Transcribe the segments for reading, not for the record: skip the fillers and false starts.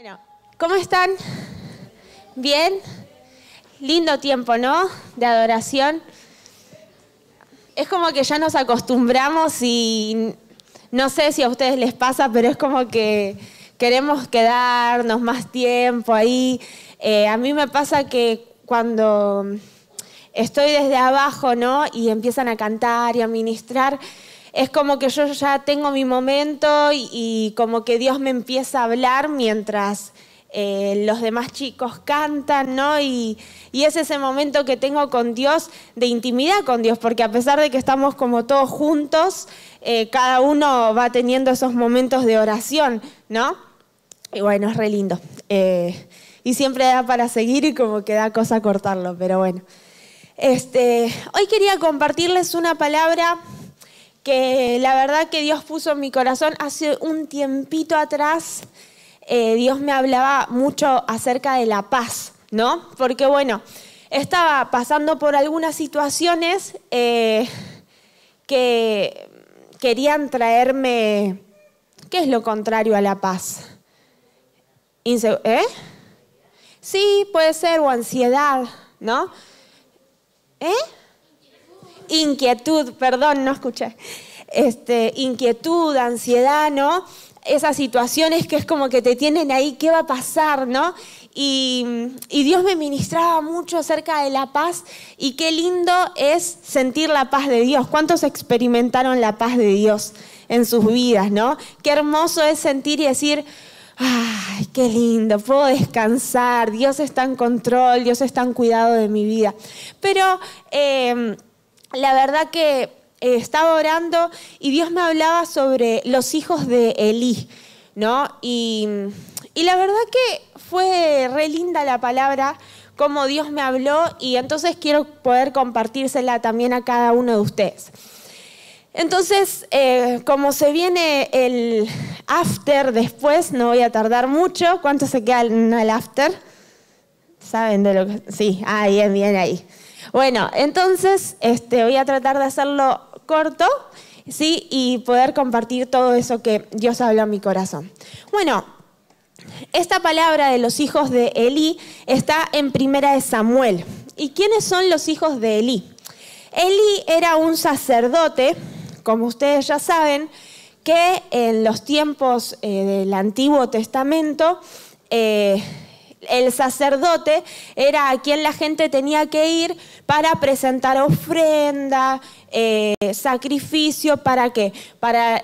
Bueno, ¿cómo están? ¿Bien? Lindo tiempo, ¿no? De adoración. Es como que ya nos acostumbramos y no sé si a ustedes les pasa, pero es como que queremos quedarnos más tiempo ahí. A mí me pasa que cuando estoy desde abajo, ¿no? Y empiezan a cantar y a ministrar, es como que yo ya tengo mi momento y como que Dios me empieza a hablar mientras los demás chicos cantan, ¿no? Y es ese momento que tengo con Dios, de intimidad con Dios, porque a pesar de que estamos como todos juntos, cada uno va teniendo esos momentos de oración, ¿no? Y bueno, es re lindo. Y siempre da para seguir y como que da cosa cortarlo, pero bueno. Hoy quería compartirles una palabra que la verdad que Dios puso en mi corazón hace un tiempito atrás. Dios me hablaba mucho acerca de la paz, ¿no? Porque bueno, estaba pasando por algunas situaciones que querían traerme. ¿Qué es lo contrario a la paz? Sí, puede ser, o ansiedad, ¿no? Inquietud, perdón, no escuché. Inquietud, ansiedad, ¿no? Esas situaciones que es como que te tienen ahí, ¿qué va a pasar, no? Y Dios me ministraba mucho acerca de la paz y qué lindo es sentir la paz de Dios. ¿Cuántos experimentaron la paz de Dios en sus vidas, no? Qué hermoso es sentir y decir, ¡ay, qué lindo! Puedo descansar, Dios está en control, Dios está en cuidado de mi vida. Pero la verdad que estaba orando y Dios me hablaba sobre los hijos de Elí, ¿no? Y la verdad que fue re linda la palabra, como Dios me habló, y entonces quiero poder compartírsela también a cada uno de ustedes. Entonces, como se viene el after después, no voy a tardar mucho. ¿Cuánto se queda en el after? ¿Saben de lo que...? Sí, bien ahí. Bueno, entonces voy a tratar de hacerlo corto, ¿sí? Y poder compartir todo eso que Dios habló en mi corazón. Bueno, esta palabra de los hijos de Elí está en Primera de Samuel. ¿Y quiénes son los hijos de Elí? Elí era un sacerdote, como ustedes ya saben, que en los tiempos del Antiguo Testamento, el sacerdote era a quien la gente tenía que ir para presentar ofrenda, sacrificio, ¿para qué? Para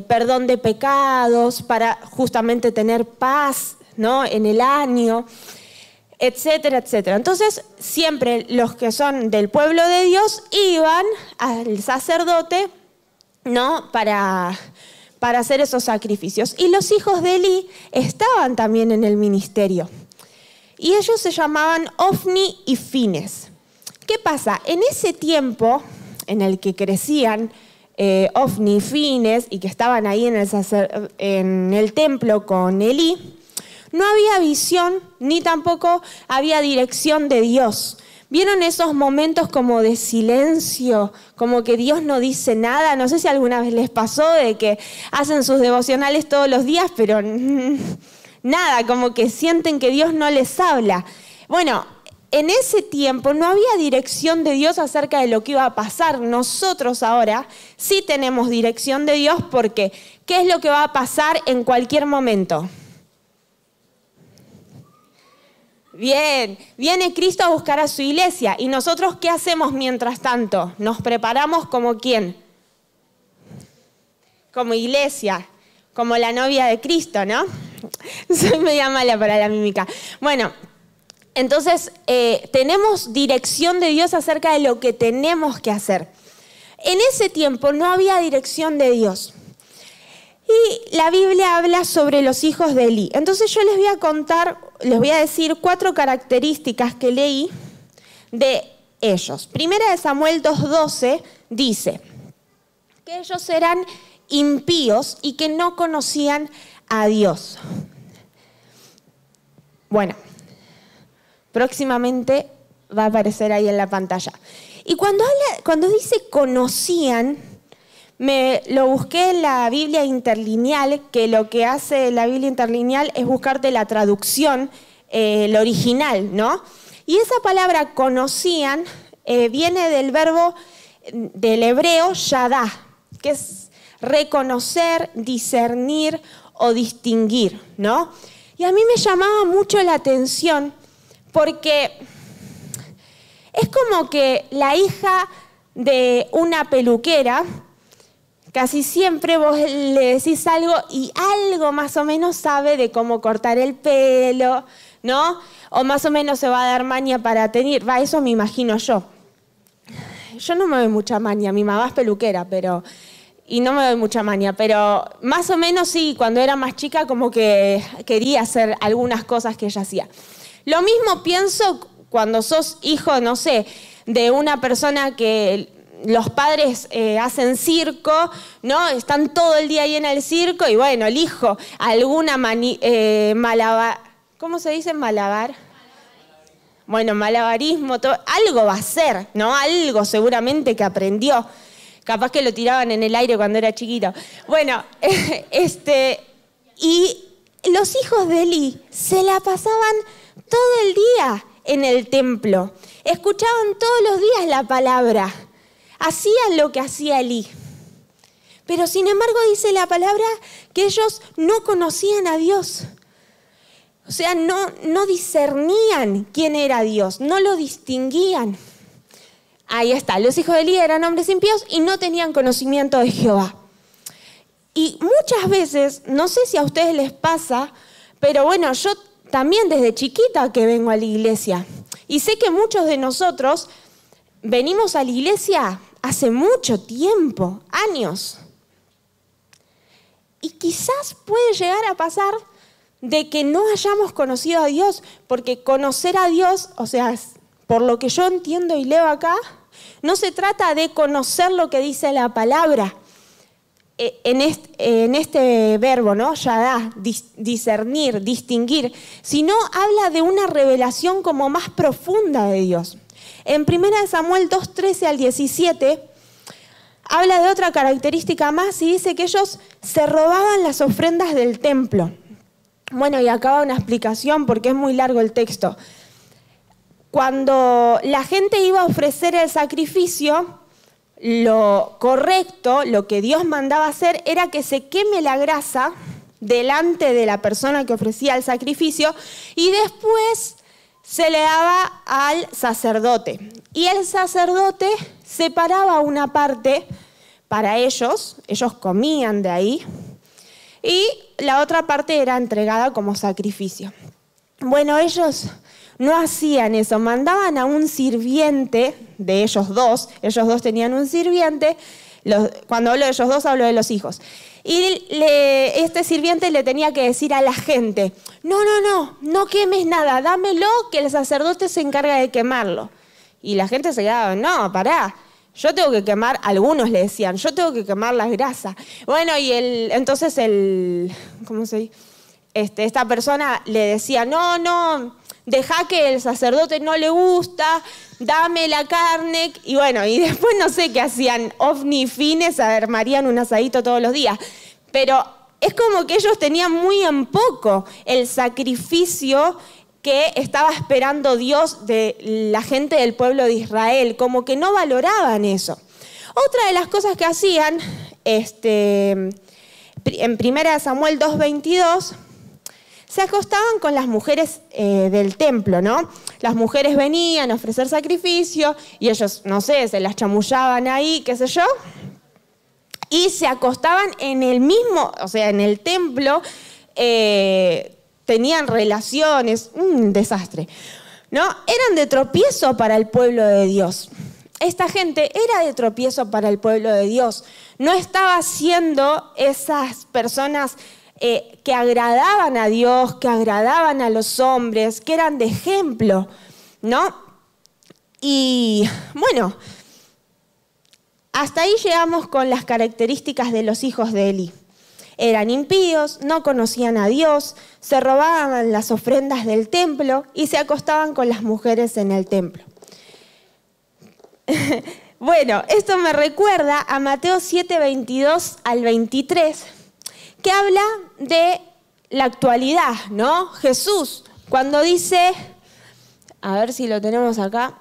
perdón de pecados, para justamente tener paz, ¿no? En el año, etcétera, etcétera. Entonces, siempre los que son del pueblo de Dios iban al sacerdote, ¿no? Para hacer esos sacrificios. Y los hijos de Elí estaban también en el ministerio. Y ellos se llamaban Ofni y Fines. ¿Qué pasa? En ese tiempo en el que crecían Ofni y Fines y que estaban ahí en el templo con Elí, no había visión ni tampoco había dirección de Dios. ¿Vieron esos momentos como de silencio, como que Dios no dice nada? No sé si alguna vez les pasó de que hacen sus devocionales todos los días, pero nada, como que sienten que Dios no les habla. Bueno, en ese tiempo no había dirección de Dios acerca de lo que iba a pasar. Nosotros ahora sí tenemos dirección de Dios porque ¿qué es lo que va a pasar en cualquier momento? Bien, viene Cristo a buscar a su iglesia. ¿Y nosotros qué hacemos mientras tanto? Nos preparamos como ¿quién? Como iglesia, como la novia de Cristo, ¿no? Soy media mala para la mímica. Bueno, entonces tenemos dirección de Dios acerca de lo que tenemos que hacer. En ese tiempo no había dirección de Dios. Y la Biblia habla sobre los hijos de Elí. Entonces yo les voy a contar, les voy a decir 4 características que leí de ellos. Primera de Samuel 2:12 dice que ellos eran impíos y que no conocían a Dios. Bueno, próximamente va a aparecer ahí en la pantalla. Y cuando dice conocían, Me lo busqué en la Biblia interlineal, que lo que hace la Biblia interlineal es buscarte la traducción, el original, ¿no? Y esa palabra conocían viene del verbo del hebreo yadá, que es reconocer, discernir o distinguir, ¿no? Y a mí me llamaba mucho la atención porque es como que la hija de una peluquera, casi siempre vos le decís algo y algo más o menos sabe de cómo cortar el pelo, ¿no? O más o menos se va a dar maña para tener. Eso me imagino yo. Yo no me doy mucha maña, mi mamá es peluquera, y no me doy mucha maña, pero más o menos sí, cuando era más chica como que quería hacer algunas cosas que ella hacía. Lo mismo pienso cuando sos hijo, no sé, de una persona que los padres hacen circo, ¿no? Están todo el día ahí en el circo y bueno, el hijo, alguna malabar, ¿cómo se dice malabar? Bueno, malabarismo, todo, algo va a ser, ¿no? Algo seguramente que aprendió. Capaz que lo tiraban en el aire cuando era chiquito. Bueno, y los hijos de Elí se la pasaban todo el día en el templo. Escuchaban todos los días la palabra. Hacían lo que hacía Elí. Pero sin embargo dice la palabra que ellos no conocían a Dios. O sea, no discernían quién era Dios, no lo distinguían. Ahí está, los hijos de Elí eran hombres impíos y no tenían conocimiento de Jehová. Y muchas veces, no sé si a ustedes les pasa, pero bueno, yo también desde chiquita que vengo a la iglesia. Y sé que muchos de nosotros venimos a la iglesia hace mucho tiempo, años. Y quizás puede llegar a pasar de que no hayamos conocido a Dios, porque conocer a Dios, o sea, por lo que yo entiendo y leo acá, no se trata de conocer lo que dice la palabra en este verbo, ¿no? Yadá, discernir, distinguir, sino habla de una revelación como más profunda de Dios. En 1 Samuel 2, 13 al 17, habla de otra característica más y dice que ellos se robaban las ofrendas del templo. Bueno, y acá va una explicación porque es muy largo el texto. Cuando la gente iba a ofrecer el sacrificio, lo correcto, lo que Dios mandaba hacer, era que se queme la grasa delante de la persona que ofrecía el sacrificio y después se le daba al sacerdote. Y el sacerdote separaba una parte para ellos comían de ahí, y la otra parte era entregada como sacrificio. Bueno, ellos no hacían eso, mandaban a un sirviente de ellos dos tenían un sirviente, cuando hablo de ellos dos hablo de los hijos, y este sirviente le tenía que decir a la gente, no quemes nada, dámelo que el sacerdote se encarga de quemarlo. Y la gente se quedaba, no, pará. Yo tengo que quemar, algunos le decían, yo tengo que quemar la grasa. Bueno, y entonces ¿cómo se dice? Esta persona le decía, no, dejá que el sacerdote no le gusta, dame la carne. Y bueno, y después no sé qué hacían, ovni fines, armarían un asadito todos los días. Pero es como que ellos tenían muy en poco el sacrificio que estaba esperando Dios de la gente del pueblo de Israel, como que no valoraban eso. Otra de las cosas que hacían, en 1 Samuel 2:22, se acostaban con las mujeres del templo, ¿no? Las mujeres venían a ofrecer sacrificio y ellos, no sé, se las chamullaban ahí, qué sé yo, y se acostaban en el mismo, o sea, en el templo, tenían relaciones, un desastre, ¿no? Eran de tropiezo para el pueblo de Dios. Esta gente era de tropiezo para el pueblo de Dios. No estaba siendo esas personas que agradaban a Dios, que agradaban a los hombres, que eran de ejemplo, ¿no? Y bueno, hasta ahí llegamos con las características de los hijos de Elí. Eran impíos, no conocían a Dios, se robaban las ofrendas del templo y se acostaban con las mujeres en el templo. Bueno, esto me recuerda a Mateo 7, 22 al 23, que habla de la actualidad, ¿no? Jesús, cuando dice, a ver si lo tenemos acá,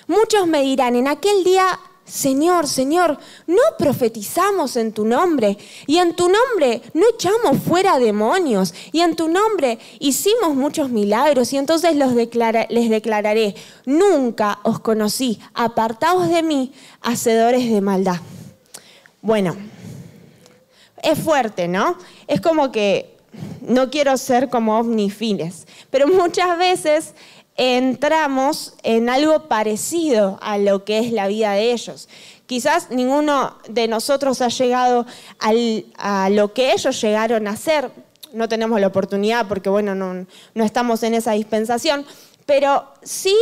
muchos me dirán en aquel día, Señor, Señor, ¿no profetizamos en tu nombre? Y en tu nombre no echamos fuera demonios. Y en tu nombre hicimos muchos milagros. Y entonces les declararé, nunca os conocí, apartaos de mí, hacedores de maldad. Bueno, es fuerte, ¿no? Es como que no quiero ser como ovnifines, pero muchas veces entramos en algo parecido a lo que es la vida de ellos. Quizás ninguno de nosotros ha llegado a lo que ellos llegaron a ser. No tenemos la oportunidad porque, bueno, no estamos en esa dispensación, pero sí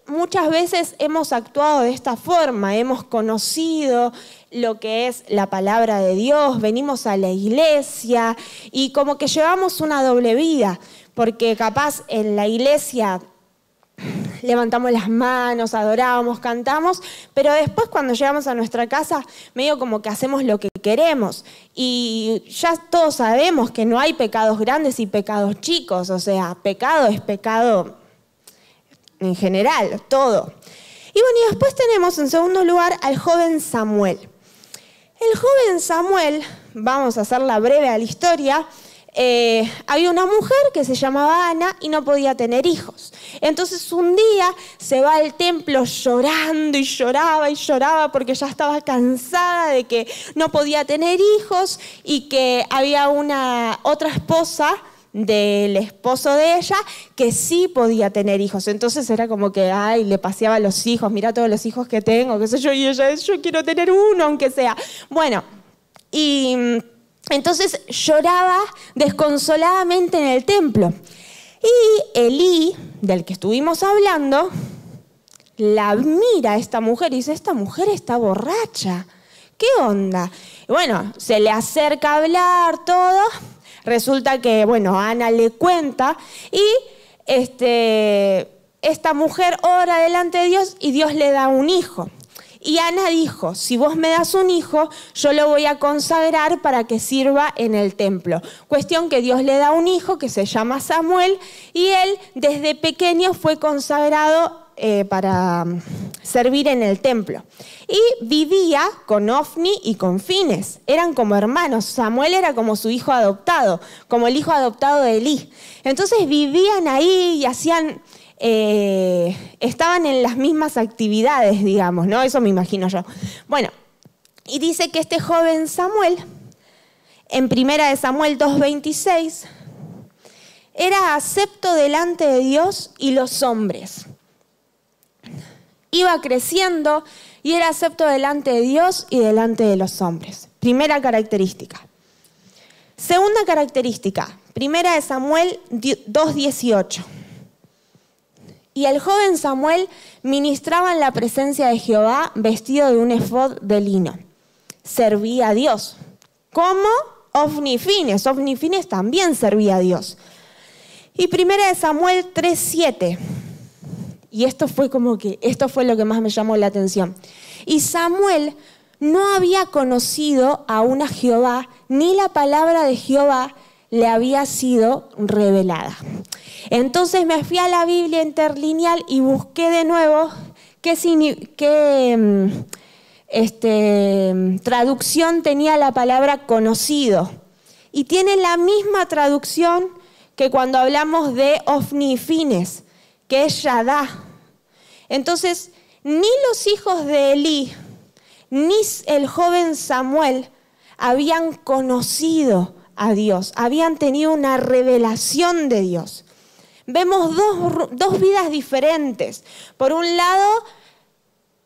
muchas veces hemos actuado de esta forma, hemos conocido lo que es la palabra de Dios, venimos a la iglesia y como que llevamos una doble vida, porque capaz en la iglesia levantamos las manos, adoramos, cantamos, pero después cuando llegamos a nuestra casa, medio como que hacemos lo que queremos. Y ya todos sabemos que no hay pecados grandes y pecados chicos, o sea, pecado es pecado en general, todo. Y bueno, y después tenemos en segundo lugar al joven Samuel. El joven Samuel, vamos a hacerla breve a la historia, había una mujer que se llamaba Ana y no podía tener hijos. Entonces un día se va al templo llorando y lloraba porque ya estaba cansada de que no podía tener hijos y que había otra esposa del esposo de ella que sí podía tener hijos. Entonces era como que, le paseaba los hijos, mira todos los hijos que tengo, qué sé yo, y ella, yo quiero tener uno, aunque sea. Bueno, y entonces lloraba desconsoladamente en el templo. Y Elí, del que estuvimos hablando, la mira a esta mujer y dice, esta mujer está borracha, ¿qué onda? Y bueno, se le acerca a hablar todo. Resulta que, bueno, Ana le cuenta y esta mujer ora delante de Dios y Dios le da un hijo. Y Ana dijo, si vos me das un hijo, yo lo voy a consagrar para que sirva en el templo. Cuestión que Dios le da un hijo que se llama Samuel y él desde pequeño fue consagrado para servir en el templo. Y vivía con Ofni y con Fines. Eran como hermanos. Samuel era como su hijo adoptado, como el hijo adoptado de Elí. Entonces vivían ahí y hacían... estaban en las mismas actividades, digamos, ¿no? Eso me imagino yo. Bueno, y dice que este joven Samuel, en 1 Samuel 2:26, era acepto delante de Dios y los hombres. Iba creciendo y era acepto delante de Dios y delante de los hombres. Primera característica. Segunda característica, 1 Samuel 2:18. Y el joven Samuel ministraba en la presencia de Jehová vestido de un efod de lino. Servía a Dios. Como Ofni y Fines. Ofni y Fines también servía a Dios. Y 1 Samuel 3:7. Y esto fue lo que más me llamó la atención. Y Samuel no había conocido aún a Jehová, ni la palabra de Jehová le había sido revelada. Entonces me fui a la Biblia interlineal y busqué de nuevo qué traducción tenía la palabra conocido. Y tiene la misma traducción que cuando hablamos de Ofni y Fines, que es Yadá. Entonces, ni los hijos de Elí, ni el joven Samuel habían conocido a Dios, habían tenido una revelación de Dios. Vemos dos vidas diferentes. Por un lado,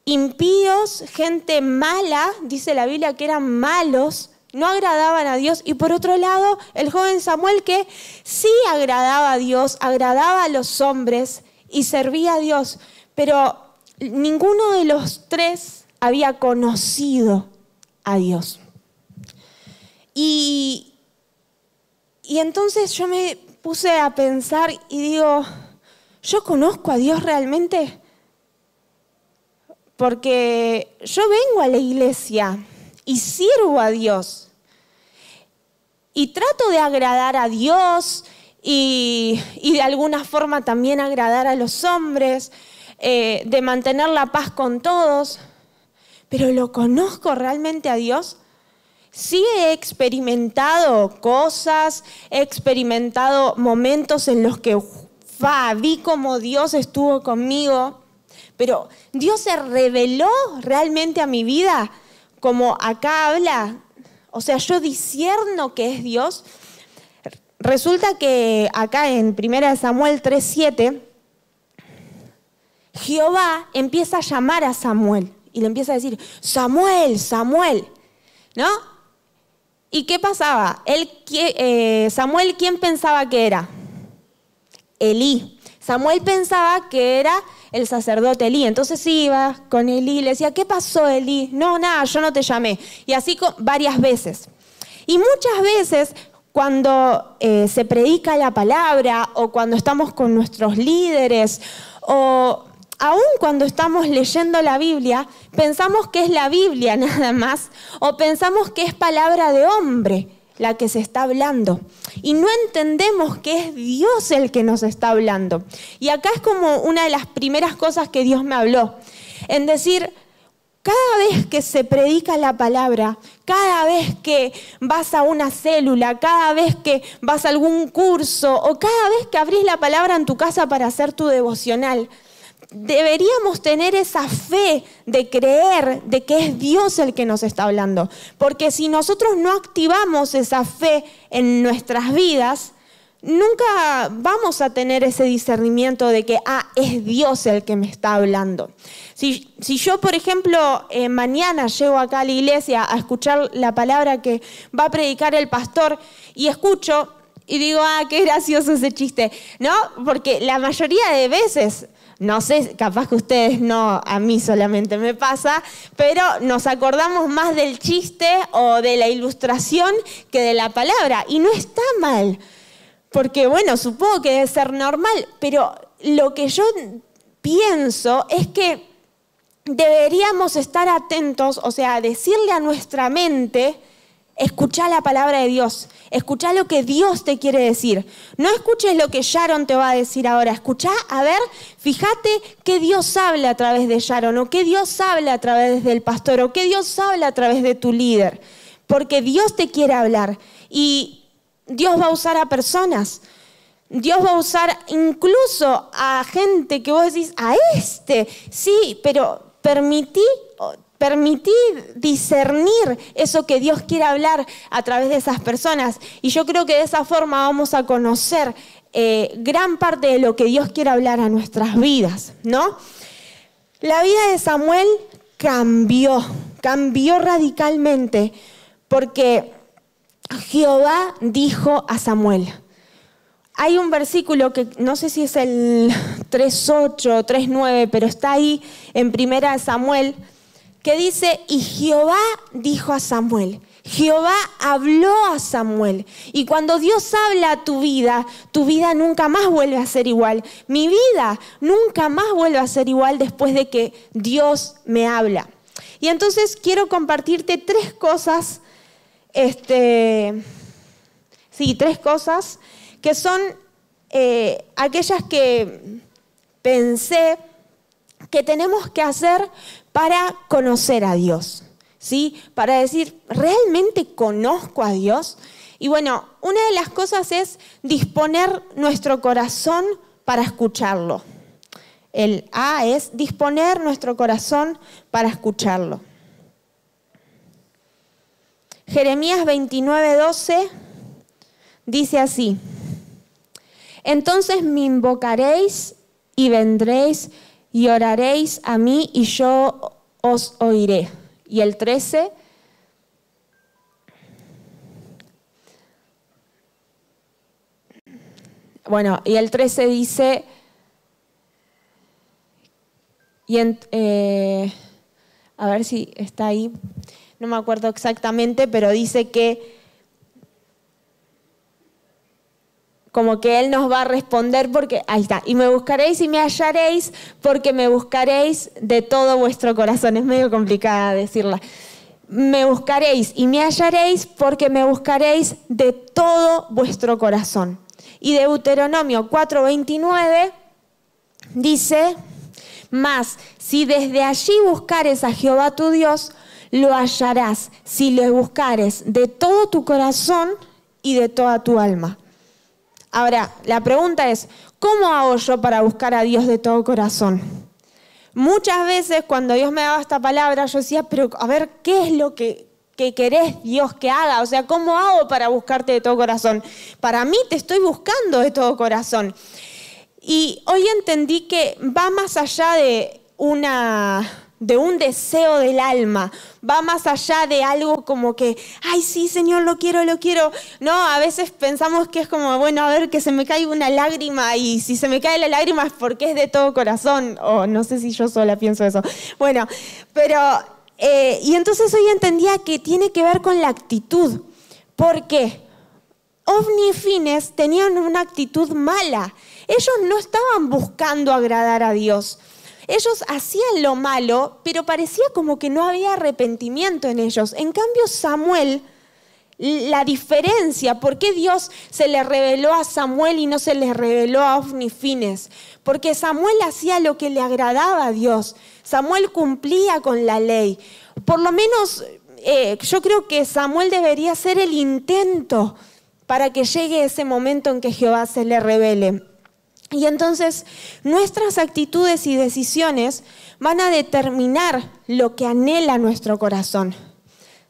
impíos, gente mala, dice la Biblia que eran malos, no agradaban a Dios. Y por otro lado, el joven Samuel que sí agradaba a Dios, agradaba a los hombres y servía a Dios. Pero ninguno de los tres había conocido a Dios. Y entonces yo me puse a pensar y digo, ¿yo conozco a Dios realmente? porque yo vengo a la iglesia y sirvo a Dios. Y trato de agradar a Dios y de alguna forma también agradar a los hombres, de mantener la paz con todos. Pero ¿lo conozco realmente a Dios? Sí he experimentado cosas, he experimentado momentos en los que vi cómo Dios estuvo conmigo, pero Dios se reveló realmente a mi vida, como acá habla. O sea, yo discierno que es Dios. Resulta que acá en 1 Samuel 3:7, Jehová empieza a llamar a Samuel y le empieza a decir, Samuel, Samuel, ¿no? ¿Y qué pasaba? Samuel, ¿quién pensaba que era? Elí. Samuel pensaba que era el sacerdote Elí. Entonces iba con Elí y le decía, ¿qué pasó, Elí? No, nada, yo no te llamé. Y así varias veces. Y muchas veces cuando se predica la palabra o cuando estamos con nuestros líderes o aún cuando estamos leyendo la Biblia, pensamos que es la Biblia nada más o pensamos que es palabra de hombre la que se está hablando. Y no entendemos que es Dios el que nos está hablando. Y acá es como una de las primeras cosas que Dios me habló. En decir, cada vez que se predica la palabra, cada vez que vas a una célula, cada vez que vas a algún curso o cada vez que abrís la palabra en tu casa para hacer tu devocional, deberíamos tener esa fe de creer de que es Dios el que nos está hablando. Porque si nosotros no activamos esa fe en nuestras vidas, nunca vamos a tener ese discernimiento de que, es Dios el que me está hablando. Si yo, por ejemplo, mañana llego acá a la iglesia a escuchar la palabra que va a predicar el pastor y escucho y digo, qué gracioso ese chiste, ¿no? Porque la mayoría de veces, no sé, capaz que ustedes no, a mí solamente me pasa, pero nos acordamos más del chiste o de la ilustración que de la palabra. Y no está mal, porque bueno, supongo que debe ser normal, pero lo que yo pienso es que deberíamos estar atentos, o sea, decirle a nuestra mente, escuchá la palabra de Dios, escuchá lo que Dios te quiere decir. No escuches lo que Sharon te va a decir ahora, escuchá, a ver, fíjate qué Dios habla a través de Sharon, o qué Dios habla a través del pastor, o qué Dios habla a través de tu líder. Porque Dios te quiere hablar y Dios va a usar a personas. Dios va a usar incluso a gente que vos decís, sí, pero permití discernir eso que Dios quiere hablar a través de esas personas. Y yo creo que de esa forma vamos a conocer gran parte de lo que Dios quiere hablar a nuestras vidas, ¿no? La vida de Samuel cambió radicalmente porque Jehová dijo a Samuel. Hay un versículo que no sé si es el 3:8 o 3:9, pero está ahí en 1 Samuel, que dice, y Jehová dijo a Samuel. Jehová habló a Samuel. Y cuando Dios habla a tu vida nunca más vuelve a ser igual. Mi vida nunca más vuelve a ser igual después de que Dios me habla. Y entonces quiero compartirte tres cosas, tres cosas que son aquellas que pensé que tenemos que hacer para conocer a Dios, ¿sí? Para decir, ¿realmente conozco a Dios? Y bueno, una de las cosas es disponer nuestro corazón para escucharlo. El A es disponer nuestro corazón para escucharlo. Jeremías 29:12 dice así, entonces me invocaréis y vendréis y oraréis a mí y yo os oiré. Y el 13, y el 13 dice, a ver si está ahí, no me acuerdo exactamente, pero dice que como que Él nos va a responder porque, ahí está, y me buscaréis y me hallaréis porque me buscaréis de todo vuestro corazón. Es medio complicada decirla. Me buscaréis y me hallaréis porque me buscaréis de todo vuestro corazón. Y Deuteronomio 4:29 dice, mas si desde allí buscares a Jehová tu Dios, lo hallarás si lo buscares de todo tu corazón y de toda tu alma. Ahora, la pregunta es, ¿cómo hago yo para buscar a Dios de todo corazón? Muchas veces cuando Dios me daba esta palabra, yo decía, pero a ver, ¿qué es lo que querés, Dios, que haga? O sea, ¿cómo hago para buscarte de todo corazón? Para mí te estoy buscando de todo corazón. Y hoy entendí que va más allá de un deseo del alma, va más allá de algo como que, ay, sí, Señor, lo quiero. No, a veces pensamos que es como, bueno, a ver, que se me caiga una lágrima, y si se me cae la lágrima es porque es de todo corazón, o no sé si yo sola pienso eso. Bueno, pero, y entonces hoy entendía que tiene que ver con la actitud. ¿Por qué? Ofni y Fines tenían una actitud mala. Ellos no estaban buscando agradar a Dios. Ellos hacían lo malo, pero parecía como que no había arrepentimiento en ellos. En cambio, Samuel, la diferencia, ¿por qué Dios se le reveló a Samuel y no se le reveló a Ofni y Fines? Porque Samuel hacía lo que le agradaba a Dios. Samuel cumplía con la ley. Por lo menos, yo creo que Samuel debería hacer el intento para que llegue ese momento en que Jehová se le revele. Y entonces nuestras actitudes y decisiones van a determinar lo que anhela nuestro corazón.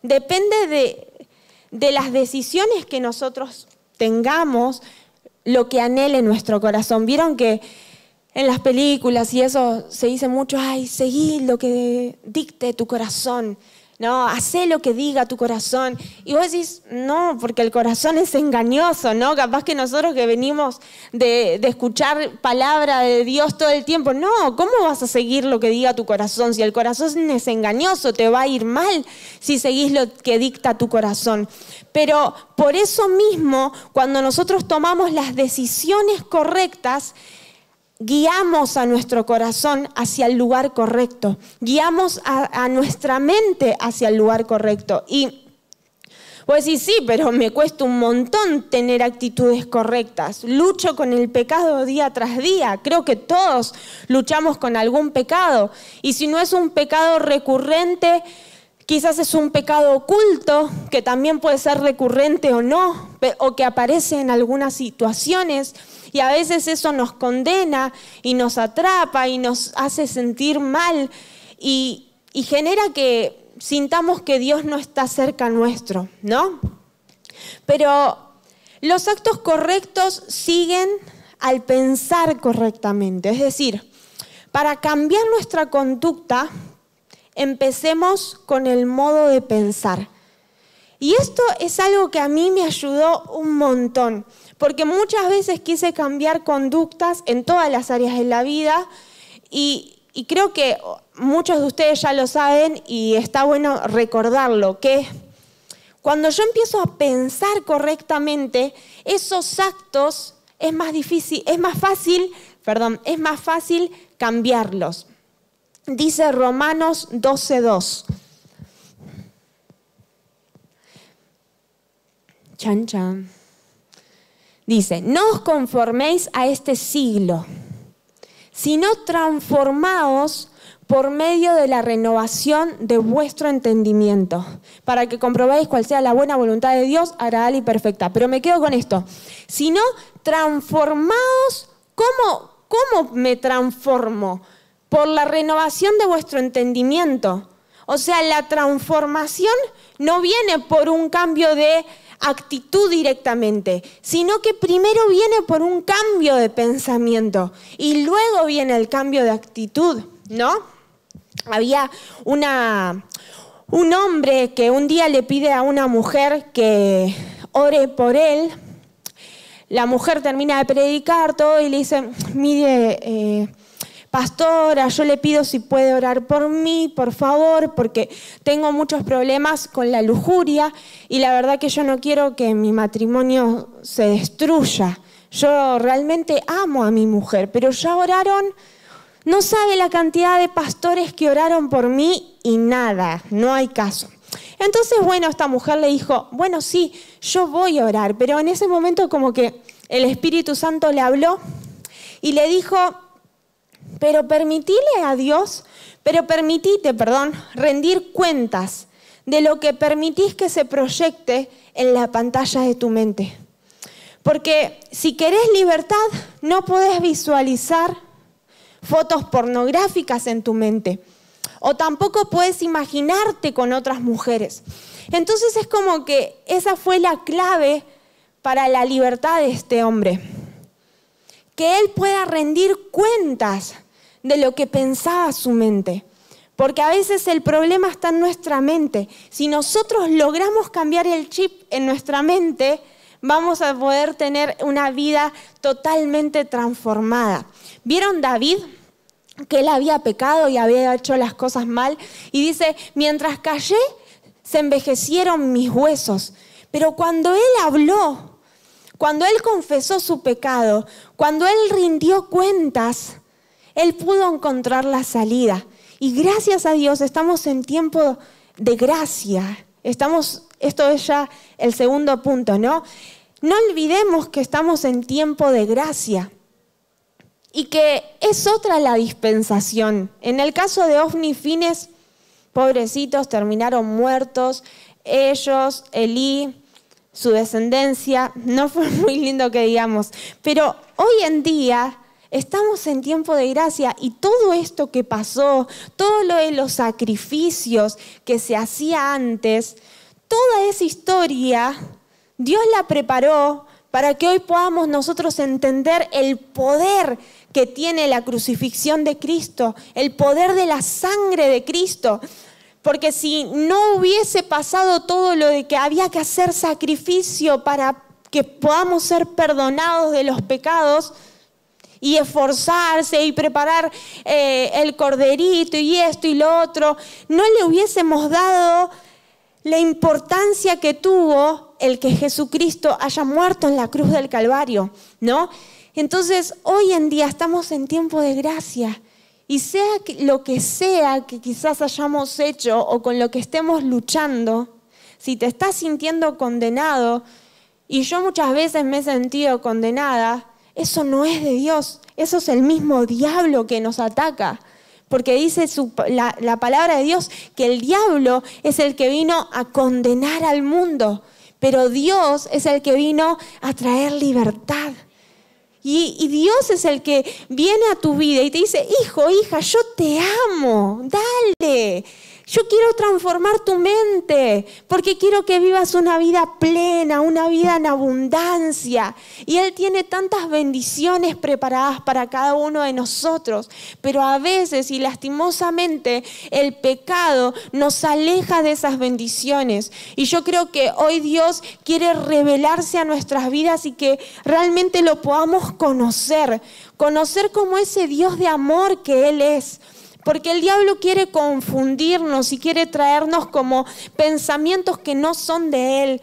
Depende de las decisiones que nosotros tengamos, lo que anhele nuestro corazón. Vieron que en las películas y eso se dice mucho, ay, seguí lo que dicte tu corazón. No, hacé lo que diga tu corazón. Y vos decís, no, porque el corazón es engañoso, ¿no? Capaz que nosotros que venimos de escuchar palabra de Dios todo el tiempo, no, ¿cómo vas a seguir lo que diga tu corazón? Si el corazón es engañoso, te va a ir mal si seguís lo que dicta tu corazón. Pero por eso mismo, cuando nosotros tomamos las decisiones correctas, guiamos a nuestro corazón hacia el lugar correcto, guiamos a nuestra mente hacia el lugar correcto. Y vos decís, sí, pero me cuesta un montón tener actitudes correctas. Lucho con el pecado día tras día. Creo que todos luchamos con algún pecado. Y si no es un pecado recurrente, quizás es un pecado oculto, que también puede ser recurrente o no, o que aparece en algunas situaciones. Y a veces eso nos condena y nos atrapa y nos hace sentir mal y genera que sintamos que Dios no está cerca nuestro, ¿no? Pero los actos correctos siguen al pensar correctamente. Es decir, para cambiar nuestra conducta, empecemos con el modo de pensar. Y esto es algo que a mí me ayudó un montón, porque muchas veces quise cambiar conductas en todas las áreas de la vida y creo que muchos de ustedes ya lo saben y está bueno recordarlo, que cuando yo empiezo a pensar correctamente, esos actos es más fácil cambiarlos. Dice Romanos 12:2. Chan, chan. Dice, no os conforméis a este siglo, sino transformaos por medio de la renovación de vuestro entendimiento, para que comprobéis cuál sea la buena voluntad de Dios, agradable y perfecta. Pero me quedo con esto. Sino transformaos, ¿cómo me transformo? Por la renovación de vuestro entendimiento. O sea, la transformación no viene por un cambio de actitud directamente, sino que primero viene por un cambio de pensamiento y luego viene el cambio de actitud, ¿no? Había un hombre que un día le pide a una mujer que ore por él. La mujer termina de predicar todo y le dice, mire, pastora, yo le pido si puede orar por mí, por favor, porque tengo muchos problemas con la lujuria y la verdad que yo no quiero que mi matrimonio se destruya. yo realmente amo a mi mujer, pero ya oraron, no sabe la cantidad de pastores que oraron por mí y nada, no hay caso. Entonces, bueno, esta mujer le dijo, bueno, sí, yo voy a orar, pero en ese momento como que el Espíritu Santo le habló y le dijo, pero permitite, rendir cuentas de lo que permitís que se proyecte en la pantalla de tu mente. Porque si querés libertad, no podés visualizar fotos pornográficas en tu mente. O tampoco puedes imaginarte con otras mujeres. Entonces es como que esa fue la clave para la libertad de este hombre. Que él pueda rendir cuentas de lo que pensaba su mente. Porque a veces el problema está en nuestra mente. Si nosotros logramos cambiar el chip en nuestra mente, vamos a poder tener una vida totalmente transformada. ¿Vieron David? Que él había pecado y había hecho las cosas mal. Y dice, mientras callé, se envejecieron mis huesos. Pero cuando él habló, cuando él confesó su pecado, cuando él rindió cuentas, él pudo encontrar la salida. Y gracias a Dios estamos en tiempo de gracia. Esto es ya el segundo punto, ¿no? No olvidemos que estamos en tiempo de gracia. Y que es otra la dispensación. En el caso de Ofni y Fines, pobrecitos, terminaron muertos. Ellos, Elí, su descendencia, no fue muy lindo que digamos. Pero hoy en día estamos en tiempo de gracia y todo esto que pasó, todo lo de los sacrificios que se hacía antes, toda esa historia, Dios la preparó para que hoy podamos nosotros entender el poder que tiene la crucifixión de Cristo, el poder de la sangre de Cristo. Porque si no hubiese pasado todo lo de que había que hacer sacrificio para que podamos ser perdonados de los pecados y esforzarse y preparar el corderito y esto y lo otro, no le hubiésemos dado la importancia que tuvo el que Jesucristo haya muerto en la cruz del Calvario, ¿no? Entonces, hoy en día estamos en tiempo de gracia y sea lo que sea que quizás hayamos hecho o con lo que estemos luchando, si te estás sintiendo condenado, y yo muchas veces me he sentido condenada, eso no es de Dios, eso es el mismo diablo que nos ataca. Porque dice la palabra de Dios que el diablo es el que vino a condenar al mundo, pero Dios es el que vino a traer libertad. Y Dios es el que viene a tu vida y te dice, hijo, hija, yo te amo, dale. Yo quiero transformar tu mente porque quiero que vivas una vida plena, una vida en abundancia. Y Él tiene tantas bendiciones preparadas para cada uno de nosotros. Pero a veces y lastimosamente el pecado nos aleja de esas bendiciones. Y yo creo que hoy Dios quiere revelarse a nuestras vidas y que realmente lo podamos conocer. Conocer como ese Dios de amor que Él es. Porque el diablo quiere confundirnos y quiere traernos como pensamientos que no son de Él,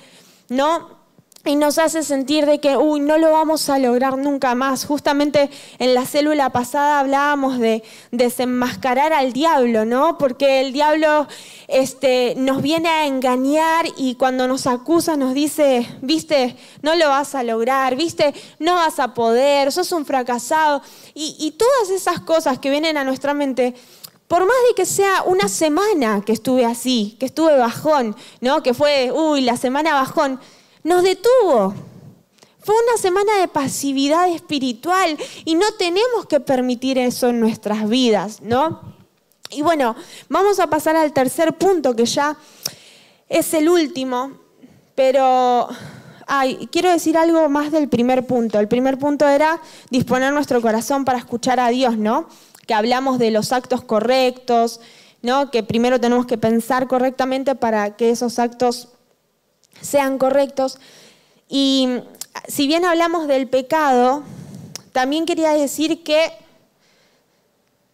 ¿no? Y nos hace sentir de que, no lo vamos a lograr nunca más. Justamente en la célula pasada hablábamos de desenmascarar al diablo, ¿no? Porque el diablo nos viene a engañar y cuando nos acusa nos dice, viste, no lo vas a lograr, viste, no vas a poder, sos un fracasado. Y todas esas cosas que vienen a nuestra mente, por más de que sea una semana que estuve así, que estuve bajón, ¿no? Que fue, la semana bajón, nos detuvo. Fue una semana de pasividad espiritual y no tenemos que permitir eso en nuestras vidas, ¿no? Y bueno, vamos a pasar al tercer punto, que ya es el último, pero quiero decir algo más del primer punto. El primer punto era disponer nuestro corazón para escuchar a Dios, ¿no? Que hablamos de los actos correctos, ¿no? Que primero tenemos que pensar correctamente para que esos actos sean correctos. Y si bien hablamos del pecado, también quería decir que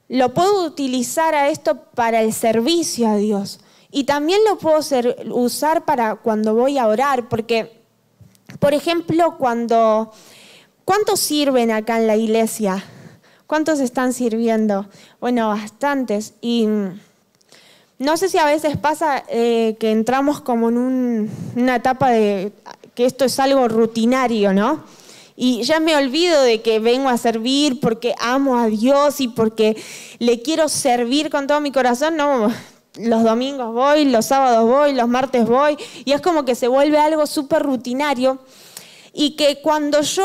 lo puedo utilizar a esto para el servicio a Dios. Y también lo puedo usar para cuando voy a orar, porque, por ejemplo, cuando ¿Cuántos sirven acá en la iglesia? ¿Cuántos están sirviendo? Bueno, bastantes. Y no sé si a veces pasa que entramos como en una etapa de que esto es algo rutinario, ¿no? Y ya me olvido de que vengo a servir porque amo a Dios y porque le quiero servir con todo mi corazón. No, los domingos voy, los sábados voy, los martes voy. Y es como que se vuelve algo súper rutinario. Y que cuando yo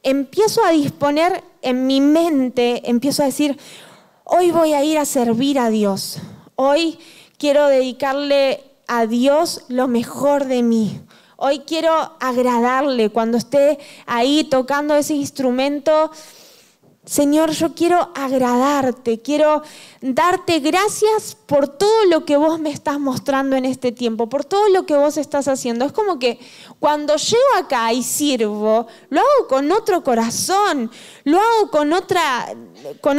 empiezo a disponer en mi mente, empiezo a decir, hoy voy a ir a servir a Dios. Hoy quiero dedicarle a Dios lo mejor de mí. Hoy quiero agradarle cuando esté ahí tocando ese instrumento. Señor, yo quiero agradarte, quiero darte gracias por todo lo que vos me estás mostrando en este tiempo, por todo lo que vos estás haciendo. Es como que cuando llego acá y sirvo, lo hago con otro corazón, lo hago con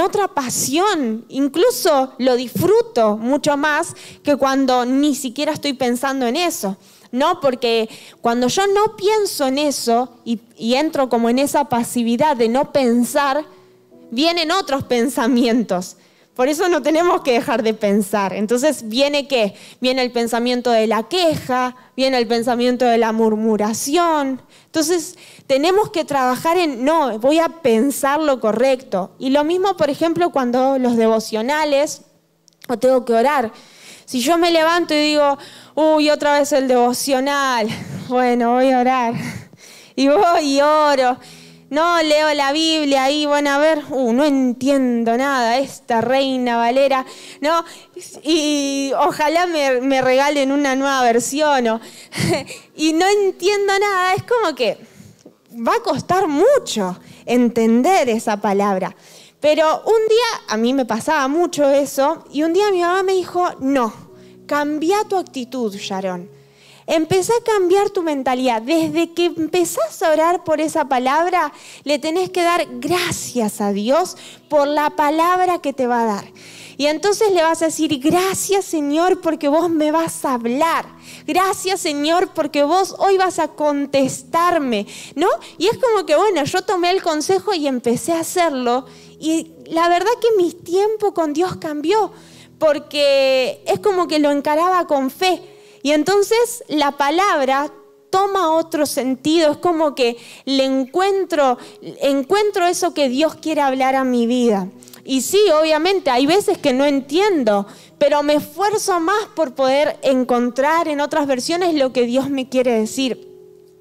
otra pasión, incluso lo disfruto mucho más que cuando ni siquiera estoy pensando en eso. No, porque cuando yo no pienso en eso y entro como en esa pasividad de no pensar, vienen otros pensamientos. Por eso no tenemos que dejar de pensar. Entonces, ¿viene qué? Viene el pensamiento de la queja, viene el pensamiento de la murmuración. Entonces, tenemos que trabajar no, voy a pensar lo correcto. Y lo mismo, por ejemplo, cuando los devocionales, o tengo que orar. Si yo me levanto y digo, uy, otra vez el devocional, bueno, voy a orar. Y voy y oro. No, leo la Biblia ahí, bueno, a ver, no entiendo nada, esta Reina Valera, no, y ojalá me regalen una nueva versión, y no entiendo nada, es como que va a costar mucho entender esa palabra. Pero un día, a mí me pasaba mucho eso, y un día mi mamá me dijo, no, cambia tu actitud, Sharon. Empezá a cambiar tu mentalidad. Desde que empezás a orar por esa palabra, le tenés que dar gracias a Dios por la palabra que te va a dar. Y entonces le vas a decir, gracias Señor porque vos me vas a hablar. Gracias Señor porque vos hoy vas a contestarme, ¿no? Y es como que, bueno, yo tomé el consejo y empecé a hacerlo. Y la verdad que mi tiempo con Dios cambió, porque es como que lo encaraba con fe. Y entonces la palabra toma otro sentido, es como que le encuentro eso que Dios quiere hablar a mi vida. Y sí, obviamente, hay veces que no entiendo, pero me esfuerzo más por poder encontrar en otras versiones lo que Dios me quiere decir.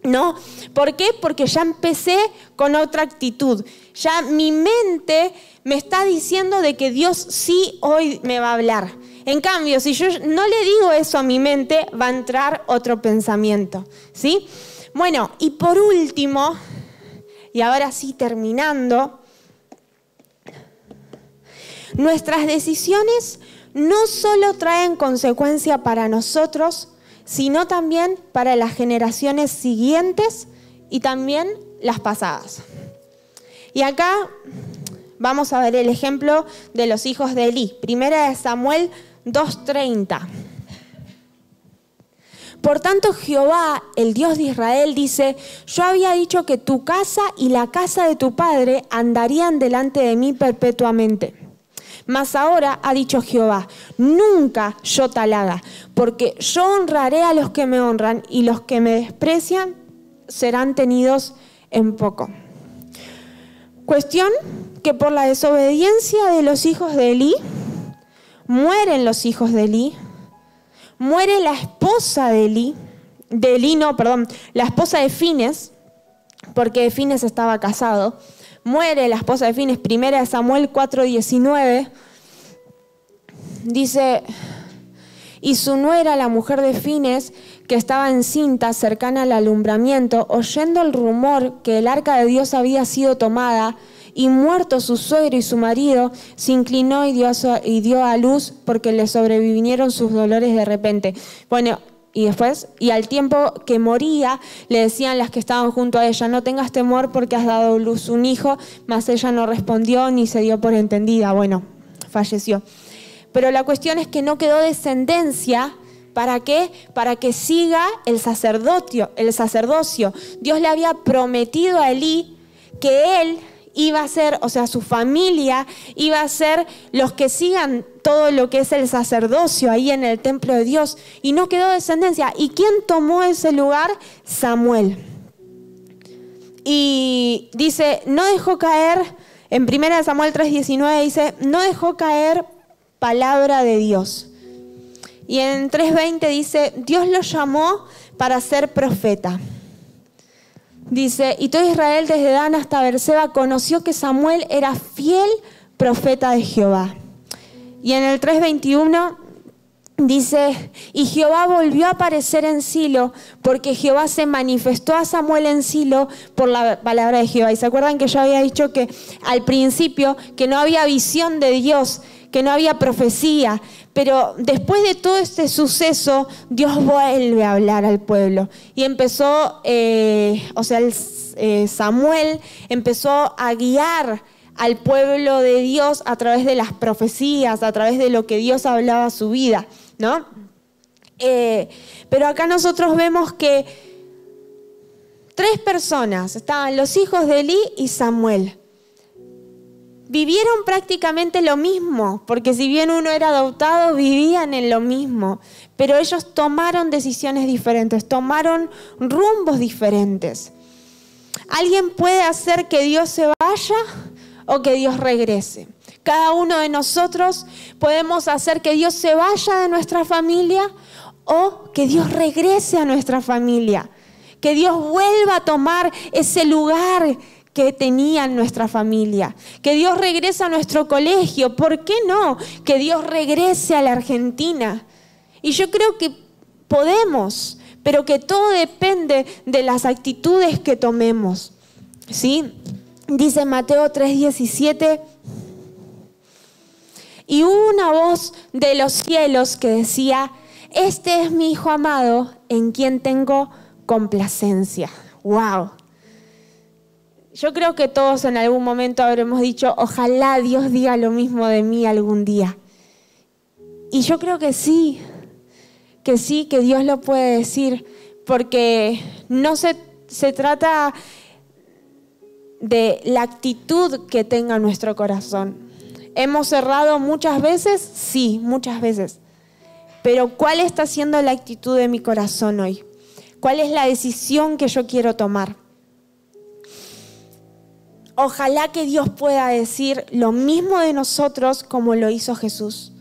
¿No? ¿Por qué? Porque ya empecé con otra actitud. Ya mi mente me está diciendo de que Dios sí hoy me va a hablar. En cambio, si yo no le digo eso a mi mente, va a entrar otro pensamiento, ¿sí? Bueno, y por último, y ahora sí terminando, nuestras decisiones no solo traen consecuencia para nosotros, sino también para las generaciones siguientes y también las pasadas. Y acá vamos a ver el ejemplo de los hijos de Elí. Primera de Samuel 2:30. Por tanto, Jehová, el Dios de Israel, dice, yo había dicho que tu casa y la casa de tu padre andarían delante de mí perpetuamente. Mas ahora ha dicho Jehová, nunca yo tal haga, porque yo honraré a los que me honran y los que me desprecian serán tenidos en poco. Cuestión que por la desobediencia de los hijos de Elí, mueren los hijos de Elí, muere la esposa de Elí, la esposa de Fines, porque Fines estaba casado. Muere la esposa de Fines, primera de Samuel 4:19, dice, y su nuera, la mujer de Fines, que estaba encinta, cercana al alumbramiento, oyendo el rumor que el arca de Dios había sido tomada, y muerto su suegro y su marido, se inclinó y dio a luz porque le sobrevinieron sus dolores de repente. Bueno, y después, y al tiempo que moría, le decían las que estaban junto a ella, no tengas temor porque has dado a luz un hijo, mas ella no respondió ni se dio por entendida. Bueno, falleció. Pero la cuestión es que no quedó descendencia. ¿Para qué? Para que siga el sacerdocio. Dios le había prometido a Elí que él iba a ser, o sea, su familia iba a ser los que sigan todo lo que es el sacerdocio ahí en el templo de Dios. Y no quedó descendencia. ¿Y quién tomó ese lugar? Samuel. Y dice, no dejó caer, en 1 Samuel 3:19 dice, no dejó caer palabra de Dios. Y en 3:20 dice, Dios lo llamó para ser profeta. Dice, y todo Israel desde Dan hasta Berseba conoció que Samuel era fiel profeta de Jehová. Y en el 3:21 dice, y Jehová volvió a aparecer en Silo, porque Jehová se manifestó a Samuel en Silo por la palabra de Jehová. Y se acuerdan que yo había dicho que al principio que no había visión de Dios, que no había profecía, pero después de todo este suceso, Dios vuelve a hablar al pueblo. Y empezó, Samuel empezó a guiar al pueblo de Dios a través de las profecías, a través de lo que Dios hablaba a su vida, ¿no? Pero acá nosotros vemos que 3 personas, estaban los hijos de Elí y Samuel. Vivieron prácticamente lo mismo, porque si bien uno era adoptado, vivían en lo mismo, pero ellos tomaron decisiones diferentes, tomaron rumbos diferentes. ¿Alguien puede hacer que Dios se vaya o que Dios regrese? Cada uno de nosotros podemos hacer que Dios se vaya de nuestra familia o que Dios regrese a nuestra familia, que Dios vuelva a tomar ese lugar que tenía en nuestra familia, que Dios regrese a nuestro colegio. ¿Por qué no? Que Dios regrese a la Argentina. Y yo creo que podemos, pero que todo depende de las actitudes que tomemos, ¿sí? Dice Mateo 3:17, y hubo una voz de los cielos que decía, este es mi Hijo amado, en quien tengo complacencia. ¡Wow! Yo creo que todos en algún momento habremos dicho, ojalá Dios diga lo mismo de mí algún día. Y yo creo que sí, que Dios lo puede decir, porque no se trata de la actitud que tenga nuestro corazón. ¿Hemos errado muchas veces? Sí, muchas veces. Pero ¿cuál está siendo la actitud de mi corazón hoy? ¿Cuál es la decisión que yo quiero tomar? Ojalá que Dios pueda decir lo mismo de nosotros como lo hizo Jesús.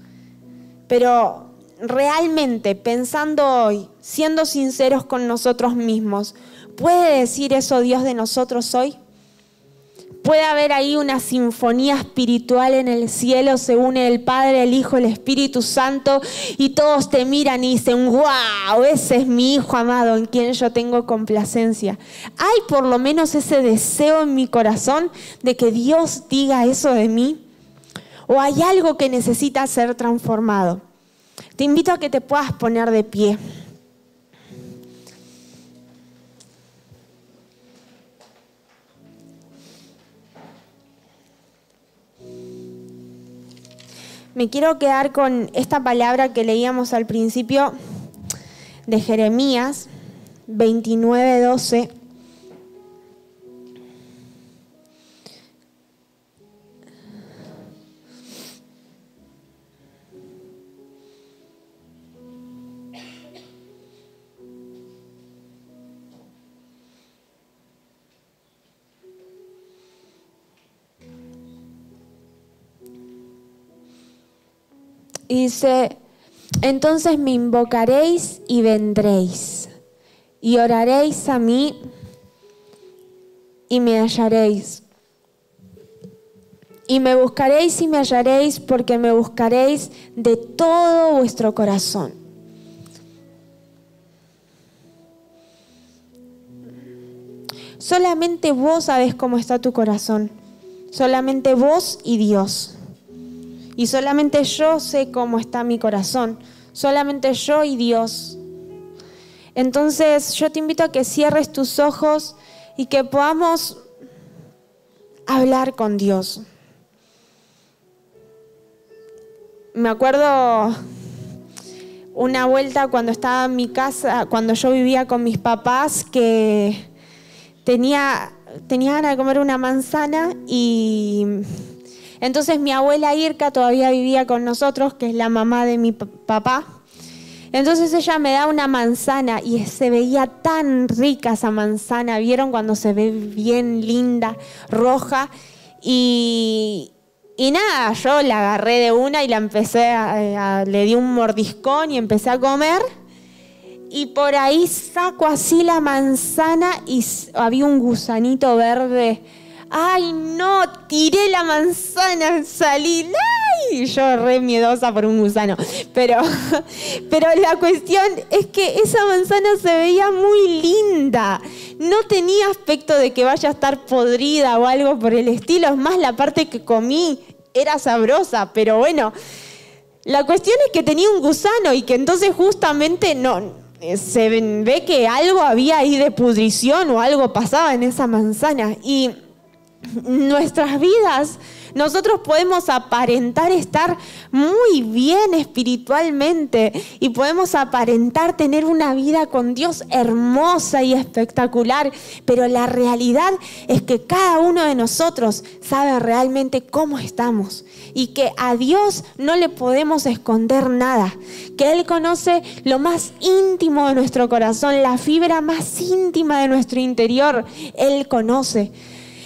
Pero realmente, pensando hoy, siendo sinceros con nosotros mismos, ¿puede decir eso Dios de nosotros hoy? Puede haber ahí una sinfonía espiritual en el cielo, se une el Padre, el Hijo, el Espíritu Santo y todos te miran y dicen, wow, ese es mi Hijo amado en quien yo tengo complacencia. ¿Hay por lo menos ese deseo en mi corazón de que Dios diga eso de mí? ¿O hay algo que necesita ser transformado? Te invito a que te puedas poner de pie. Me quiero quedar con esta palabra que leíamos al principio de Jeremías 29:12. Dice, entonces me invocaréis y vendréis, y oraréis a mí y me hallaréis. Y me buscaréis y me hallaréis, porque me buscaréis de todo vuestro corazón. Solamente vos sabés cómo está tu corazón. Solamente vos y Dios. Y solamente yo sé cómo está mi corazón. Solamente yo y Dios. Entonces yo te invito a que cierres tus ojos y que podamos hablar con Dios. Me acuerdo una vuelta cuando estaba en mi casa, cuando yo vivía con mis papás, que tenía ganas de comer una manzana y entonces mi abuela Irka todavía vivía con nosotros, que es la mamá de mi papá. Entonces ella me da una manzana y se veía tan rica esa manzana. ¿Vieron cuando se ve bien linda, roja? Y nada, yo la agarré de una y la empecé le di un mordiscón y empecé a comer. Y por ahí saco así la manzana y había un gusanito verde. ¡Ay, no! Tiré la manzana, salí. ¡Ay! Yo re miedosa por un gusano. Pero la cuestión es que esa manzana se veía muy linda. No tenía aspecto de que vaya a estar podrida o algo por el estilo. Es más, la parte que comí era sabrosa. Pero bueno, la cuestión es que tenía un gusano y que entonces justamente se ve que algo había ahí de pudrición o algo pasaba en esa manzana. Y nuestras vidas, nosotros podemos aparentar estar muy bien espiritualmente y podemos aparentar tener una vida con Dios hermosa y espectacular, pero la realidad es que cada uno de nosotros sabe realmente cómo estamos y que a Dios no le podemos esconder nada, que Él conoce lo más íntimo de nuestro corazón, la fibra más íntima de nuestro interior, Él conoce.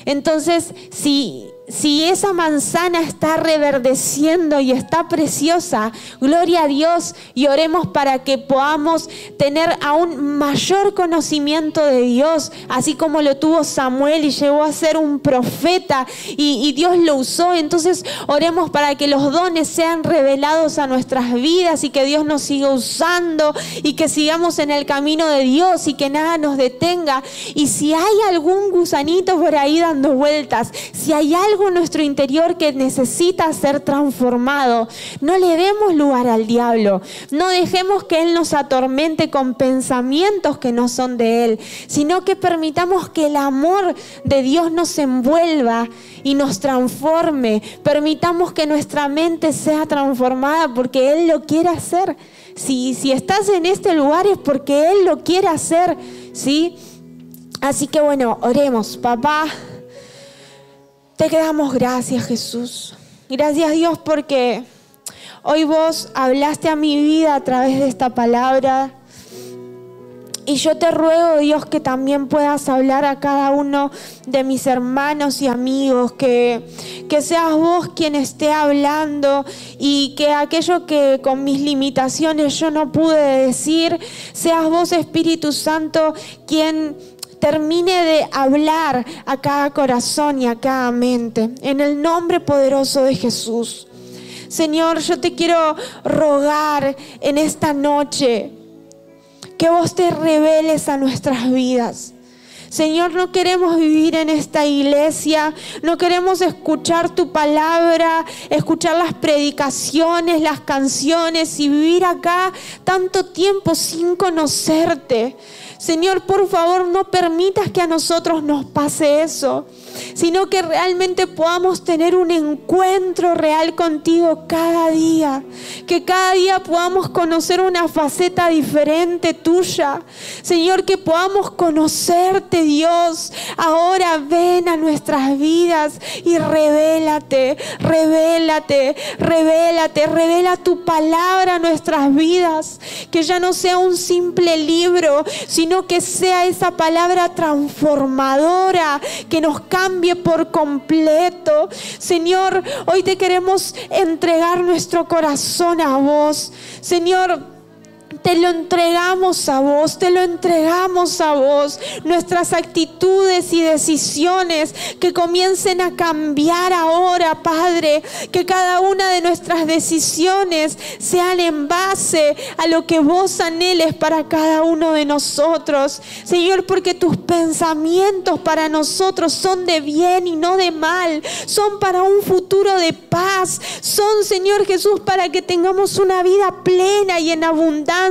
Entonces, si esa manzana está reverdeciendo y está preciosa, gloria a Dios, y oremos para que podamos tener aún mayor conocimiento de Dios, así como lo tuvo Samuel y llegó a ser un profeta y Dios lo usó. Entonces oremos para que los dones sean revelados a nuestras vidas y que Dios nos siga usando y que sigamos en el camino de Dios y que nada nos detenga. Y si hay algún gusanito por ahí dando vueltas, si hay algo en nuestro interior que necesita ser transformado, no le demos lugar al diablo, no dejemos que él nos atormente con pensamientos que no son de él, sino que permitamos que el amor de Dios nos envuelva y nos transforme. Permitamos que nuestra mente sea transformada porque Él lo quiere hacer. Si estás en este lugar es porque Él lo quiere hacer, ¿sí? Así que bueno, oremos. Papá, te damos gracias, Jesús. Gracias, Dios, porque hoy vos hablaste a mi vida a través de esta palabra. Y yo te ruego, Dios, que también puedas hablar a cada uno de mis hermanos y amigos, que seas vos quien esté hablando y que aquello que con mis limitaciones yo no pude decir, seas vos, Espíritu Santo, quien termine de hablar a cada corazón y a cada mente. En el nombre poderoso de Jesús. Señor, yo te quiero rogar en esta noche que vos te reveles a nuestras vidas. Señor, no queremos vivir en esta iglesia, no queremos escuchar tu palabra, escuchar las predicaciones, las canciones y vivir acá tanto tiempo sin conocerte. Señor, por favor, no permitas que a nosotros nos pase eso, sino que realmente podamos tener un encuentro real contigo cada día, que cada día podamos conocer una faceta diferente tuya. Señor, que podamos conocerte, Dios. Ahora ven a nuestras vidas y revélate, revélate, revélate, revela tu palabra a nuestras vidas, que ya no sea un simple libro, sino que sea esa palabra transformadora que nos cambie por completo. Señor, hoy te queremos entregar nuestro corazón a vos. Señor, te lo entregamos a vos, te lo entregamos a vos. Nuestras actitudes y decisiones que comiencen a cambiar ahora, Padre. Que cada una de nuestras decisiones sean en base a lo que vos anheles para cada uno de nosotros. Señor, porque tus pensamientos para nosotros son de bien y no de mal. Son para un futuro de paz. Son, Señor Jesús, para que tengamos una vida plena y en abundancia.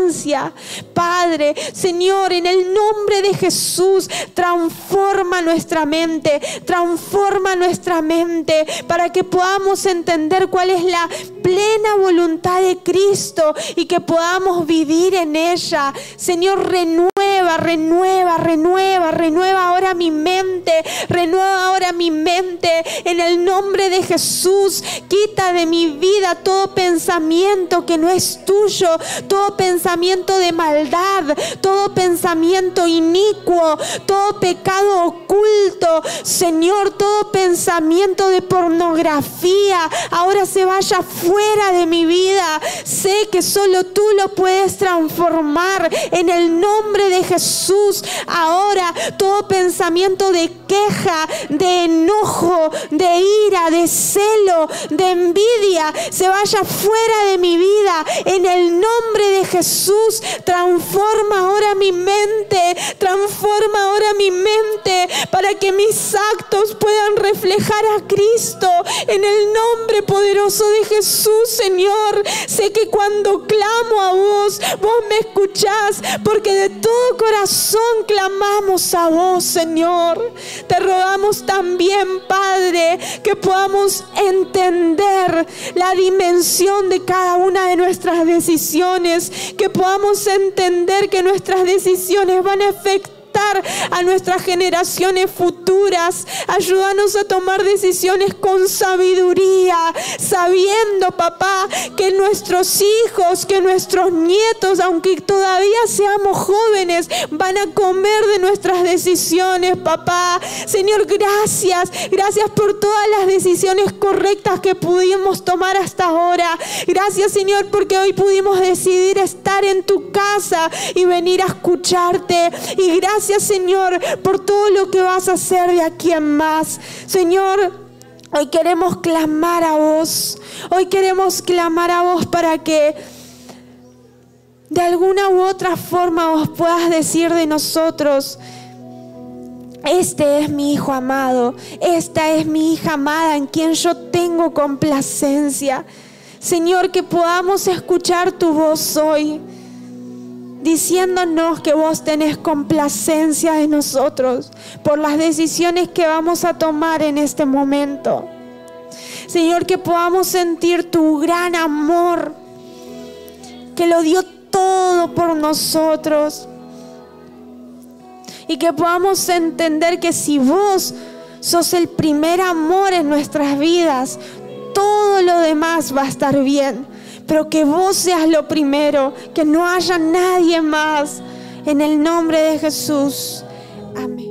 Padre, Señor, en el nombre de Jesús, transforma nuestra mente para que podamos entender cuál es la plena voluntad de Cristo y que podamos vivir en ella. Señor, renueva renueva, renueva, renueva, renueva ahora mi mente, renueva ahora mi mente en el nombre de Jesús. Quita de mi vida todo pensamiento que no es tuyo, todo pensamiento de maldad, todo pensamiento inicuo, todo pecado oculto, Señor, todo pensamiento de pornografía, ahora se vaya fuera de mi vida. Sé que solo tú lo puedes transformar en el nombre de Jesús. Ahora todo pensamiento de queja, de enojo, de ira, de celo, de envidia, se vaya fuera de mi vida en el nombre de Jesús. Transforma ahora mi mente, transforma ahora mi mente para que mis actos puedan reflejar a Cristo en el nombre poderoso de Jesús. Señor, sé que cuando clamo a vos, vos me escuchás, porque de todo corazón clamamos a vos, Señor. Te rogamos también, Padre, que podamos entender la dimensión de cada una de nuestras decisiones, que podamos entender que nuestras decisiones van a afectar a nuestras generaciones futuras. Ayúdanos a tomar decisiones con sabiduría, sabiendo, papá, que nuestros hijos, que nuestros nietos, aunque todavía seamos jóvenes, van a comer de nuestras decisiones, papá. Señor, gracias, gracias por todas las decisiones correctas que pudimos tomar hasta ahora. Gracias, Señor, porque hoy pudimos decidir estar en tu casa y venir a escucharte. Y gracias, Señor, por todo lo que vas a hacer de aquí en más. Señor, hoy queremos clamar a vos. Hoy queremos clamar a vos para que de alguna u otra forma vos puedas decir de nosotros: este es mi hijo amado, esta es mi hija amada en quien yo tengo complacencia. Señor, que podamos escuchar tu voz hoy, diciéndonos que vos tenés complacencia de nosotros por las decisiones que vamos a tomar en este momento. Señor, que podamos sentir tu gran amor, que lo dio todo por nosotros. Y que podamos entender que si vos sos el primer amor en nuestras vidas, todo lo demás va a estar bien. Pero que vos seas lo primero, que no haya nadie más. En el nombre de Jesús. Amén.